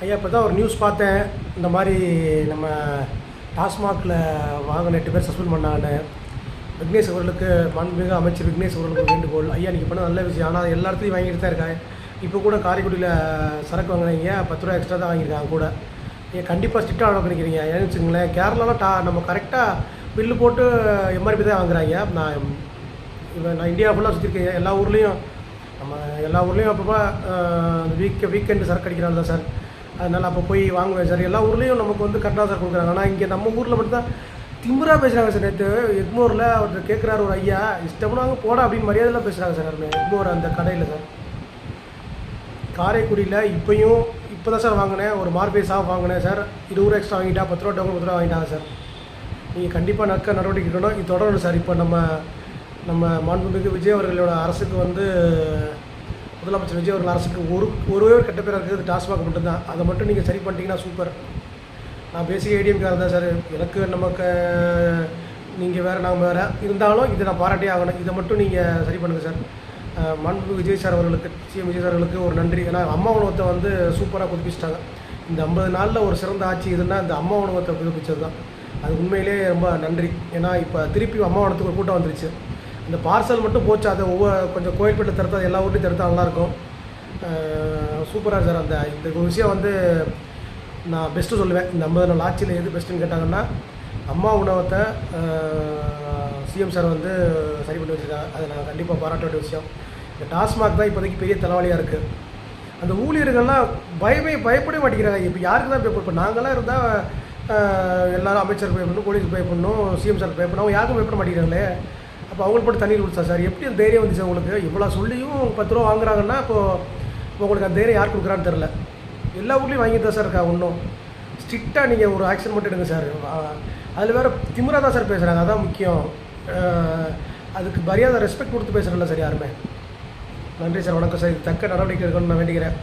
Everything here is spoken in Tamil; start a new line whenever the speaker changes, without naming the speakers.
ஐயா இப்போ தான் ஒரு நியூஸ் பார்த்தேன். இந்த மாதிரி நம்ம டாஸ்மாகில் வாங்கின 8 பேர் சஸ்பெண்ட் பண்ணாங்கன்னு. விக்னேஷ் அவர்களுக்கு மாண்புமிகு அமைச்சர் விக்னேஷ் அவர்களுக்கு வேண்டுகோள். ஐயா நீங்கள் பண்ண நல்ல விஷயம். ஆனால் எல்லா இடத்துலையும் வாங்கிட்டு தான் இருக்காங்க. இப்போ கூட காரைக்குடியில் சரக்கு வாங்கினீங்க, 10 ரூபா எக்ஸ்ட்ரா தான் வாங்கியிருக்காங்க கூட. நீங்கள் கண்டிப்பாக ஸ்ட்ரிக்டாக ஆர்டர் பண்ணிக்கிறீங்க. ஏன்னு வச்சுக்கோங்களேன், கேரளாவில் நம்ம கரெக்டாக பில்லு போட்டு எம்ஆர்பி தான் வாங்குறாங்க. நான் இந்தியா ஃபுல்லாக சுற்றிருக்கேன். எல்லா ஊர்லேயும் அப்பப்போ வீக்கெண்டு சரக்கு அடிக்கிறாங்க தான் சார். அதனால் அப்போ போய் வாங்குவேன் சார். எல்லா ஊர்லேயும் நமக்கு வந்து கரெக்டாக சார் கொடுக்குறாங்க. ஆனால் இங்கே நம்ம ஊரில் மட்டும் தான் திமுறாக பேசுகிறாங்க சார். நேற்று எக்மோரில் அவர் கேட்குறாரு ஒரு ஐயா, இஷ்டம்னாங்க போட அப்படின்னு மரியாதைலாம் பேசுகிறாங்க சார். யாருமே எக்மோர் அந்த கடையில் சார். காரைக்குடியில் இப்போ தான் சார் வாங்கினேன். ஒரு மார்பே சாஃப் வாங்கினேன் சார். 20 ரூபா எக்ஸ்ட்ரா வாங்கிட்டா, 10 ரூபா டவுன் 10 ரூபா வாங்கிட்டாங்க சார். நீங்கள் கண்டிப்பாக நடவடிக்கை எடுக்கணும். இது தொடரணும் சார். இப்போ நம்ம மாண்புமிகு விஜய் அவர்களோட அரசுக்கு வந்து முதலமைச்சர் விஜய் அவர்கள் அரசுக்கு ஒரே ஒரு கெட்ட பேர் இருக்குது, டாஸ்மாக் மட்டும்தான். அதை மட்டும் நீங்கள் சரி பண்ணிட்டீங்கன்னா சூப்பர். நான் பேசிய ஏடிஎம்காரர் தான் சார். நமக்கு நீங்கள் வேறு, நாங்கள் வேறு இருந்தாலும் இதை நான் பாராட்டியே ஆகணும். இதை மட்டும் நீங்கள் சரி பண்ணுங்கள் சார். மாண்புமிகு விஜய் சார் அவர்களுக்கு, சிஎம் விஜய் சார் அவர்களுக்கு ஒரு நன்றி. ஏன்னா அம்மா உணவகத்தை வந்து சூப்பராக புதுப்பிச்சிட்டாங்க. இந்த 50 நாளில் ஒரு சிறந்த ஆட்சி இதுன்னா இந்த அம்மா உணவகத்தை புதுப்பிச்சது தான். அது உண்மையிலே ரொம்ப நன்றி. ஏன்னா இப்போ திருப்பி அம்மா உணவகத்துக்கு ஒரு கூட்டம் வந்துருச்சு. இந்த பார்சல் மட்டும் போச்சு. அதை கொஞ்சம் கோயில்பேட்டில் தடுத்தா எல்லா ஊர்லேயும் தடுத்தா நல்லாயிருக்கும். சூப்பராக சார். இந்த ஒரு விஷயம் வந்து நான் பெஸ்ட்டு சொல்லுவேன். இந்த 50 நாள் ஆட்சியில் எது பெஸ்ட்டுன்னு கேட்டாங்கன்னா, அம்மா உணவகத்தை சிஎம் சார் வந்து சரி பண்ணி வச்சுருக்காங்க. அதை நான் கண்டிப்பாக பாராட்ட வேண்டிய விஷயம். இந்த டாஸ்மாக் தான் இப்போதைக்கு பெரிய தலைவலியாக இருக்குது. அந்த ஊழியர்கள்லாம் பயப்படவே மாட்டேங்கிறாங்க. இப்போ யாருக்கு தான் இப்போ நாங்களாம் இருந்தால் எல்லோரும் அமைச்சருக்கு பே பண்ணணும், போலீஸுக்கு பே பண்ணணும், சிஎம் சாருக்கு பே பண்ணணும். அவங்க யாருக்கும் பயப்பட மாட்டேங்கிறாங்களே. அப்போ அவங்களுக்கு போட்டு தண்ணீர் கொடுத்தா சார். எப்படி அந்த தைரியம் வந்துச்சு உங்களுக்கு? இவ்வளோ சொல்லியும் 10 ரூபா வாங்குறாங்கன்னா இப்போ உங்களுக்கு அந்த தைரியம் யார் கொடுக்குறான்னு தெரில. எல்லா ஊர்லேயும் வாங்கிட்டு தான் சார் இருக்கா. ஒன்றும் ஸ்ட்ரிக்டாக நீங்கள் ஒரு ஆக்ஷன் மட்டும் எடுங்க சார். அதில் வேறு திமுறா தான் சார் பேசுகிறாங்க. அதான் முக்கியம். அதுக்கு மரியாதை ரெஸ்பெக்ட் கொடுத்து பேசுகிறேன்ல சார் யாருமே. நன்றி சார். வணக்கம் சார். இது தக்க நடவடிக்கை எடுக்கணும்னு நான் வேண்டிக்கிறேன்.